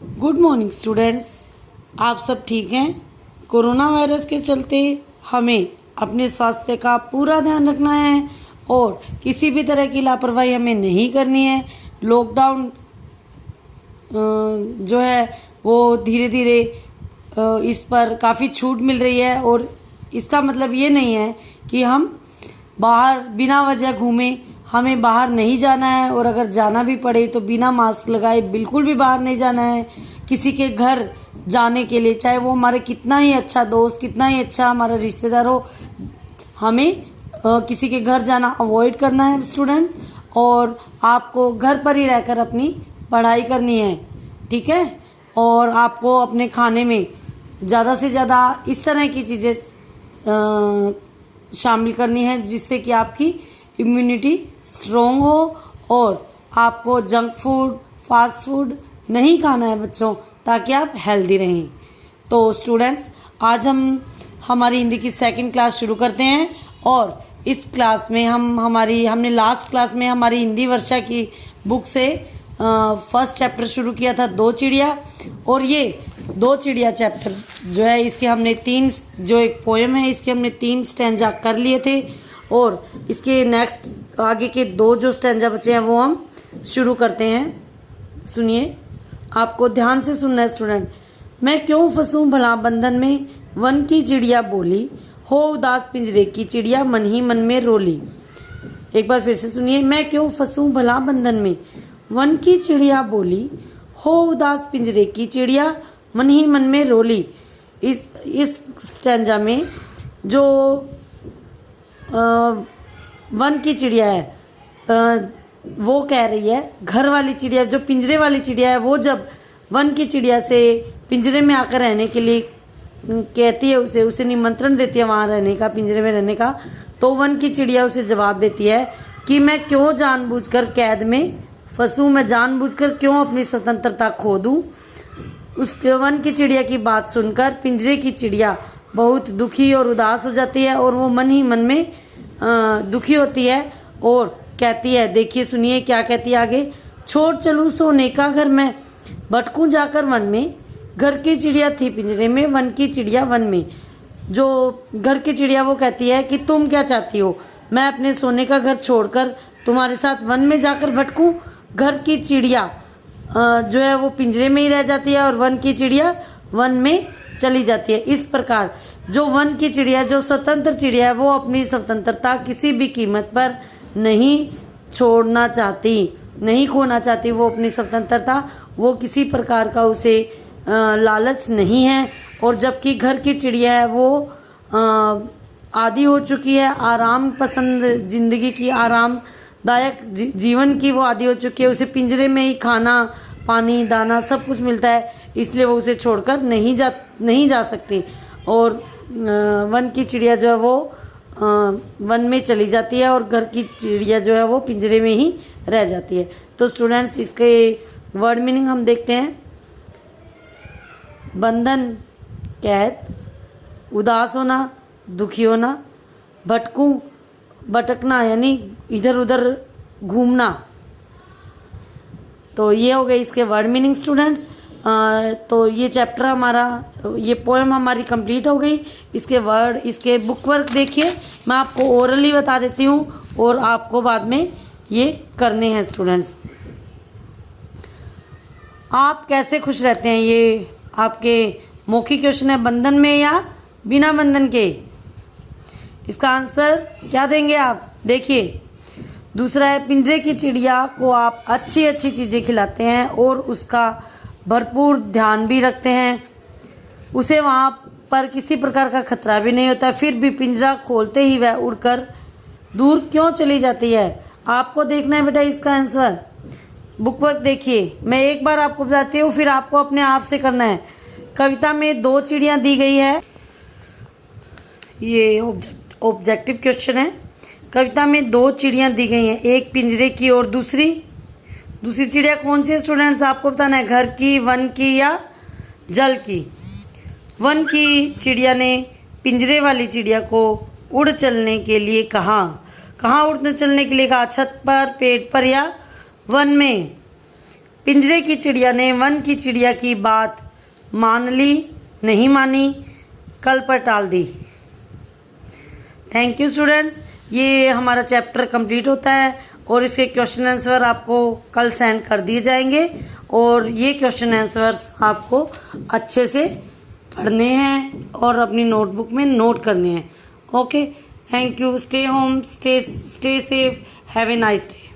Good morning students. आप सब ठीक हैं? कोरोना वायरस के चलते हमें अपने स्वास्थ्य का पूरा ध्यान रखना है और किसी भी तरह की लापरवाही हमें नहीं करनी है। लॉकडाउन जो है वो धीरे धीरे इस पर काफ़ी छूट मिल रही है और इसका मतलब ये नहीं है कि हम बाहर बिना वजह घूमें। हमें बाहर नहीं जाना है और अगर जाना भी पड़े तो बिना मास्क लगाए बिल्कुल भी बाहर नहीं जाना है। किसी के घर जाने के लिए, चाहे वो हमारे कितना ही अच्छा दोस्त, कितना ही अच्छा हमारा रिश्तेदार हो, हमें किसी के घर जाना अवॉइड करना है स्टूडेंट्स। और आपको घर पर ही रहकर अपनी पढ़ाई करनी है, ठीक है। और आपको अपने खाने में ज़्यादा से ज़्यादा इस तरह की चीज़ें शामिल करनी है जिससे कि आपकी इम्यूनिटी स्ट्रॉन्ग हो। और आपको जंक फूड, फास्ट फूड नहीं खाना है बच्चों, ताकि आप हेल्दी रहें। तो स्टूडेंट्स, आज हम हमारी हिंदी की सेकंड क्लास शुरू करते हैं और इस क्लास में हमने लास्ट क्लास में हमारी हिंदी वर्षा की बुक से फर्स्ट चैप्टर शुरू किया था, दो चिड़िया। और ये दो चिड़िया चैप्टर जो है इसके हमने जो एक पोएम है इसके हमने 3 स्टैंजा कर लिए थे और इसके नेक्स्ट आगे के 2 जो स्टैंजा बचे हैं वो हम शुरू करते हैं। सुनिए, आपको ध्यान से सुनना है स्टूडेंट। मैं क्यों फंसूं भला बंधन में, वन की चिड़िया बोली, हो उदास पिंजरे की चिड़िया मन ही मन में रोली। एक बार फिर से सुनिए। मैं क्यों फंसूं भला बंधन में, वन की चिड़िया बोली, हो उदास पिंजरे की चिड़िया मन ही मन में रोली। इस स्टैंजा में जो वन की चिड़िया है वो कह रही है, घर वाली चिड़िया जो पिंजरे वाली चिड़िया है वो जब वन की चिड़िया से पिंजरे में आकर रहने के लिए कहती है, उसे निमंत्रण देती है वहाँ रहने का, पिंजरे में रहने का, तो वन की चिड़िया उसे जवाब देती है कि मैं क्यों जानबूझकर कैद में फंसूं, मैं जानबूझकर क्यों अपनी स्वतंत्रता खो दूं। उस वन की चिड़िया की बात सुनकर पिंजरे की चिड़िया बहुत दुखी और उदास हो जाती है और वो मन ही मन में दुखी होती है और कहती है, देखिए सुनिए क्या कहती है आगे। छोड़ चलूं सोने का घर मैं, भटकूं जाकर वन में, घर की चिड़िया थी पिंजरे में, वन की चिड़िया वन में। जो घर की चिड़िया वो कहती है कि तुम क्या चाहती हो, मैं अपने सोने का घर छोड़कर तुम्हारे साथ वन में जाकर भटकूं। घर की चिड़िया जो है वो पिंजरे में ही रह जाती है और वन की चिड़िया वन में चली जाती है। इस प्रकार जो वन की चिड़िया, जो स्वतंत्र चिड़िया है, वो अपनी स्वतंत्रता किसी भी कीमत पर नहीं छोड़ना चाहती, नहीं खोना चाहती वो अपनी स्वतंत्रता। वो किसी प्रकार का उसे लालच नहीं है। और जबकि घर की चिड़िया है वो आदी हो चुकी है आराम पसंद जिंदगी की, आरामदायक जीवन की वो आदी हो चुकी है। उसे पिंजरे में ही खाना, पानी, दाना सब कुछ मिलता है, इसलिए वो उसे छोड़कर नहीं जा सकती। और वन की चिड़िया जो है वो वन में चली जाती है और घर की चिड़िया जो है वो पिंजरे में ही रह जाती है। तो स्टूडेंट्स, इसके वर्ड मीनिंग हम देखते हैं। बंधन कैद, उदास होना, दुखी होना, भटकना यानी इधर उधर घूमना। तो ये हो गए इसके वर्ड मीनिंग स्टूडेंट्स। तो ये चैप्टर हमारा, ये पोएम हमारी कंप्लीट हो गई। इसके बुक वर्क देखिए, मैं आपको ओरली बता देती हूँ और आपको बाद में ये करने हैं स्टूडेंट्स। आप कैसे खुश रहते हैं, ये आपके मौखिक क्वेश्चन है। बंधन में या बिना बंधन के, इसका आंसर क्या देंगे आप, देखिए। दूसरा है, पिंजरे की चिड़िया को आप अच्छी अच्छी चीज़ें खिलाते हैं और उसका भरपूर ध्यान भी रखते हैं, उसे वहाँ पर किसी प्रकार का खतरा भी नहीं होता, फिर भी पिंजरा खोलते ही वह उड़कर दूर क्यों चली जाती है। आपको देखना है बेटा इसका आंसर। बुक वर्क देखिए, मैं एक बार आपको बताती हूँ, फिर आपको अपने आप से करना है। कविता में 2 चिड़ियाँ दी गई है, ये ऑब्जेक्टिव क्वेश्चन है। कविता में 2 चिड़ियाँ दी गई हैं, एक पिंजरे की और दूसरी चिड़िया कौन सी है स्टूडेंट्स, आपको बताना है। घर की, वन की या जल की। वन की चिड़िया ने पिंजरे वाली चिड़िया को उड़ चलने के लिए कहा। कहाँ उड़ने चलने के लिए कहा, छत पर, पेड़ पर या वन में। पिंजरे की चिड़िया ने वन की चिड़िया की बात मान ली, नहीं मानी, कल पर टाल दी। Thank you students. ये हमारा चैप्टर कंप्लीट होता है और इसके क्वेश्चन आंसर आपको कल सेंड कर दिए जाएंगे और ये क्वेश्चन आंसर्स आपको अच्छे से पढ़ने हैं और अपनी नोटबुक में नोट करने हैं। Okay, thank you. Stay home, stay safe, have a nice day.